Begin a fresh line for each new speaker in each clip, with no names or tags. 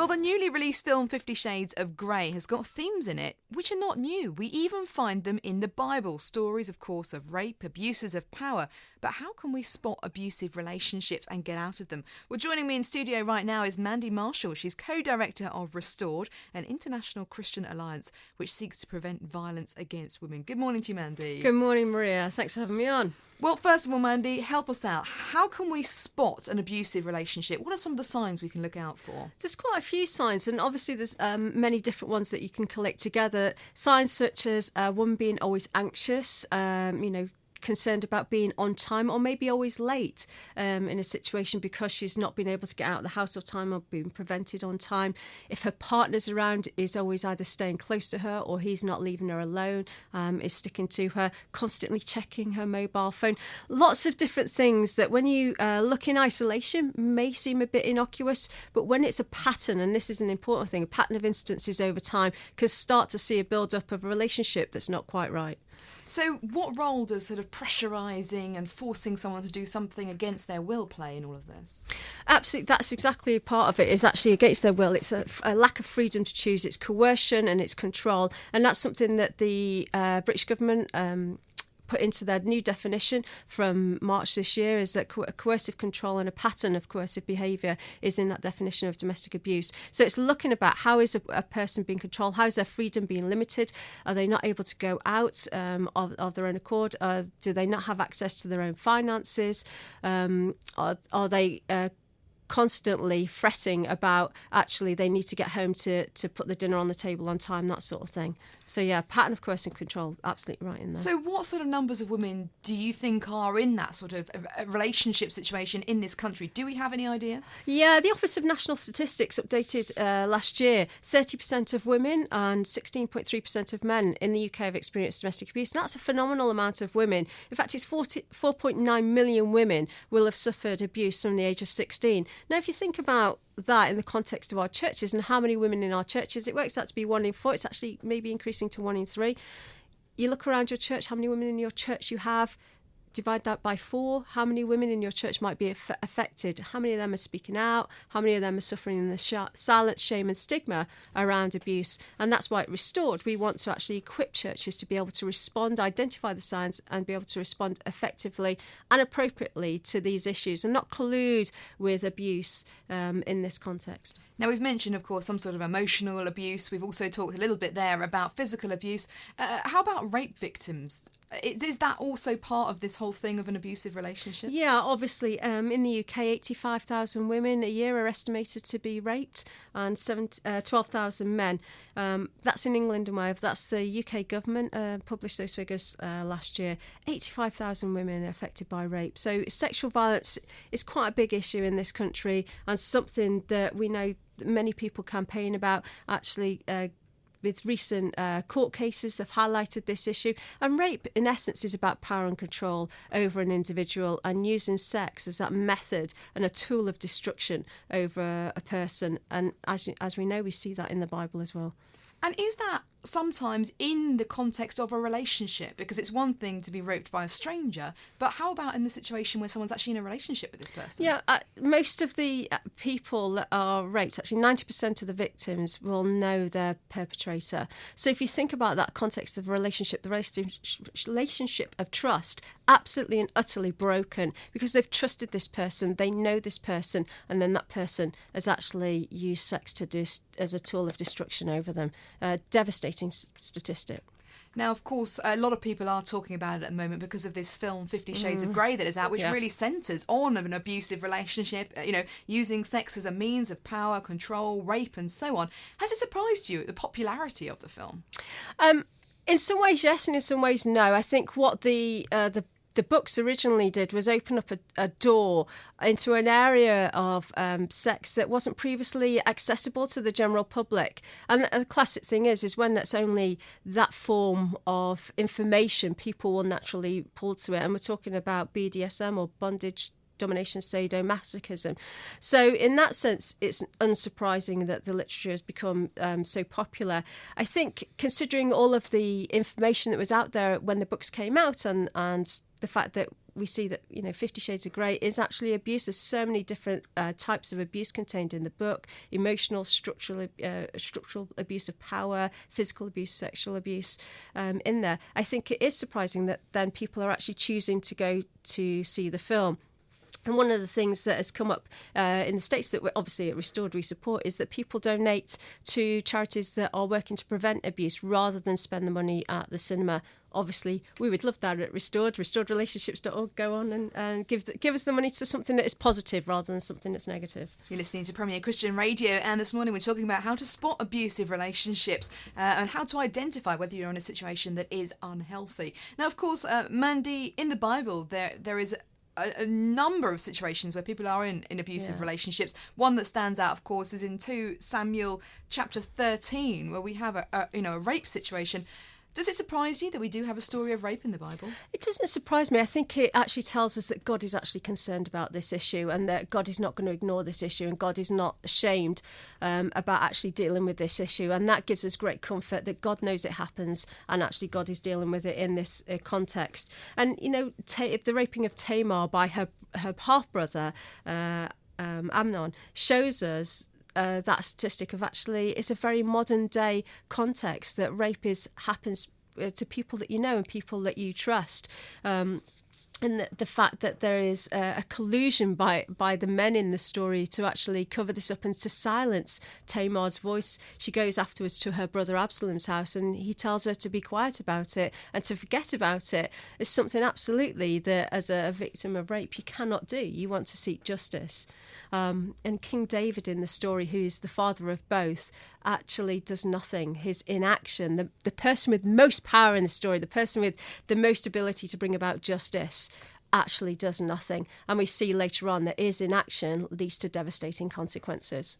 Well, the newly released film 50 Shades of Grey has got themes in it which are not new. We even find them in the Bible. Stories, of course, of rape, abuses of power. But how can we spot abusive relationships and get out of them? Well, joining me in studio right now is Mandy Marshall. She's co-director of Restored, an international Christian alliance which seeks to prevent violence against women. Good morning to you, Mandy.
Good morning, Maria. Thanks for having me on.
Well, first of all, Mandy, help us out. How can we spot an abusive relationship? What are some of the signs we can look out for?
There's quite a few signs, and obviously there's many different ones that you can collect together. Signs such as a woman being always anxious, concerned about being on time or maybe always late in a situation because she's not been able to get out of the house on time or being prevented on time. If her partner's around, is always either staying close to her or he's not leaving her alone, is sticking to her, constantly checking her mobile phone. Lots of different things that when you look in isolation may seem a bit innocuous, but when it's a pattern, and this is an important thing, a pattern of instances over time, can start to see a build-up of a relationship that's not quite right.
So what role does sort of pressurising and forcing someone to do something against their will play in all of this?
Absolutely, that's exactly part of it, is actually against their will. It's a lack of freedom to choose. It's coercion and it's control. And that's something that the British government put into their new definition from March this year, is that coercive control and a pattern of coercive behaviour is in that definition of domestic abuse. So it's looking about how is a person being controlled, how is their freedom being limited, are they not able to go out of their own accord, do they not have access to their own finances, are they constantly fretting about actually they need to get home to put the dinner on the table on time, that sort of thing. So yeah, pattern of coercive control, absolutely right in there.
So what sort of numbers of women do you think are in that sort of relationship situation in this country? Do we have any idea?
Yeah, the Office of National Statistics updated last year, 30% of women and 16.3% of men in the UK have experienced domestic abuse. And that's a phenomenal amount of women. In fact, it's 4.9 million women will have suffered abuse from the age of 16. Now, if you think about that in the context of our churches and how many women in our churches, it works out to be 1 in 4. It's actually maybe increasing to 1 in 3. You look around your church, how many women in your church you have, divide that by 4, how many women in your church might be affected, how many of them are speaking out, how many of them are suffering in the silence, shame and stigma around abuse. And that's why at Restored we want to actually equip churches to be able to respond, identify the signs and be able to respond effectively and appropriately to these issues and not collude with abuse in this context.
Now, we've mentioned, of course, some sort of emotional abuse. We've also talked a little bit there about physical abuse. How about rape victims? Is that also part of this whole thing of an abusive relationship?
Yeah, obviously. In the UK, 85,000 women a year are estimated to be raped and 12,000 men. That's in England and Wales. That's the UK government published those figures last year. 85,000 women are affected by rape. So sexual violence is quite a big issue in this country and something that we know many people campaign about. Actually, with recent court cases have highlighted this issue. And rape, in essence, is about power and control over an individual and using sex as that method and a tool of destruction over a person. And as we know, we see that in the Bible as well.
And is that sometimes in the context of a relationship? Because it's one thing to be raped by a stranger, but how about in the situation where someone's actually in a relationship with this person?
Yeah, most of the people that are raped, actually 90% of the victims will know their perpetrator. So if you think about that context of a relationship, the relationship of trust, absolutely and utterly broken because they've trusted this person, they know this person, and then that person has actually used sex as a tool of destruction over them. Devastating statistic.
Now, of course, a lot of people are talking about it at the moment because of this film 50 Shades of Grey that is out, which really centres on an abusive relationship, using sex as a means of power, control, rape and so on. Has it surprised you, the popularity of the film?
In some ways, yes, and in some ways, no. I think what the books originally did was open up a door into an area of sex that wasn't previously accessible to the general public. And the classic thing is when that's only that form of information, people will naturally pull to it. And we're talking about BDSM or bondage, domination, sadomasochism. So in that sense, it's unsurprising that the literature has become so popular. I think considering all of the information that was out there when the books came out and the fact that we see that 50 Shades of Grey is actually abuse. There's so many different types of abuse contained in the book: emotional, structural abuse of power, physical abuse, sexual abuse in there. I think it is surprising that then people are actually choosing to go to see the film. And one of the things that has come up in the States that we're obviously at Restored we support is that people donate to charities that are working to prevent abuse rather than spend the money at the cinema. Obviously, we would love that at restoredrelationships.org. Go on and give us the money to something that is positive rather than something that's negative.
You're listening to Premier Christian Radio, and this morning we're talking about how to spot abusive relationships and how to identify whether you're in a situation that is unhealthy. Now, of course, Mandy, in the Bible, there is a number of situations where people are in abusive relationships. One that stands out, of course, is in 2 Samuel chapter 13, where we have a rape situation. Does it surprise you that we do have a story of rape in the Bible?
It doesn't surprise me. I think it actually tells us that God is actually concerned about this issue, and that God is not going to ignore this issue, and God is not ashamed about actually dealing with this issue. And that gives us great comfort that God knows it happens, and actually God is dealing with it in this context. And, the raping of Tamar by her half-brother, Amnon, shows us that statistic of actually it's a very modern day context that rape happens to people that you know and people that you trust. And the fact that there is a collusion by the men in the story to actually cover this up and to silence Tamar's voice. She goes afterwards to her brother Absalom's house, and he tells her to be quiet about it and to forget about it. It's something absolutely that as a victim of rape you cannot do. You want to seek justice. And King David in the story, who's the father of both, actually does nothing. His inaction, the person with most power in the story, the person with the most ability to bring about justice, actually does nothing. And we see later on that his inaction leads to devastating consequences.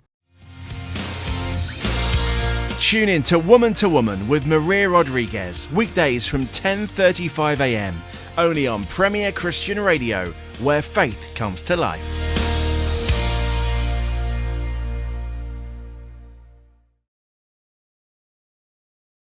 Tune in to Woman with Maria Rodrigues, weekdays from 10:35 a.m, only on Premier Christian Radio, where faith comes to life.